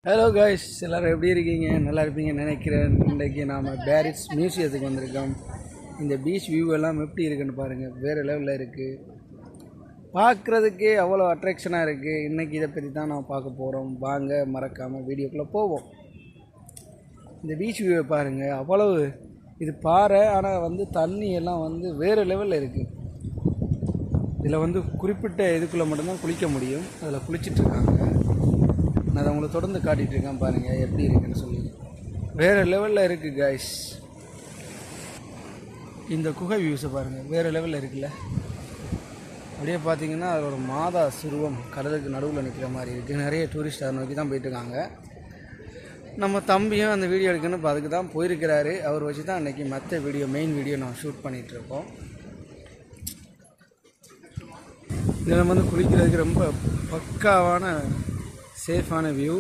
Hello guys, எல்லோரும் எப்படி இருக்கீங்க? நல்லா இருப்பீங்கன்னு நினைக்கிறேன். இன்றைக்கி நாம் பேரிட்ஸ் மியூசியத்துக்கு வந்திருக்கோம். இந்த பீச் வியூ எல்லாம் எப்படி இருக்குன்னு பாருங்கள். வேறு லெவலில் இருக்குது, பார்க்குறதுக்கே அவ்வளோ அட்ராக்ஷனாக இருக்குது. இன்றைக்கி இதை பற்றி தான் நான் பார்க்க போகிறோம். வாங்க, மறக்காமல் வீடியோக்குள்ளே போவோம். இந்த பீச் வியூவை பாருங்கள், அவ்வளவு இது பாறை, ஆனால் தண்ணி எல்லாம் வேறு லெவலில் இருக்குது. இதில் குறிப்பிட்ட இதுக்குள்ளே மட்டும்தான் குளிக்க முடியும். அதில் குளிச்சிட்ருக்காங்க. நான் அதை உங்களுக்கு தொடர்ந்து காட்டிகிட்ருக்கேன், பாருங்கள் எப்படி இருக்குன்னு சொல்லி. வேறு லெவலில் இருக்குது காய்ஸ். இந்த குகை வியூஸை பாருங்கள், வேறு லெவலில் இருக்குல்ல. அப்படியே பார்த்தீங்கன்னா அதோட மாதா சுருவம் கடலுக்கு நடுவில் நிற்கிற மாதிரி இருக்குது. நிறைய டூரிஸ்ட் அதை நோக்கி தான் போயிட்டுருக்காங்க. நம்ம தம்பியும் அந்த வீடியோ எடுக்கணும், இப்போ அதுக்கு தான் போயிருக்கிறாரு. அவர் வச்சு தான் அன்றைக்கி மற்ற மெயின் வீடியோ நான் ஷூட் பண்ணிகிட்ருக்கோம். இதில் குளிக்கிறதுக்கு ரொம்ப பக்காவான சேஃபான வியூ.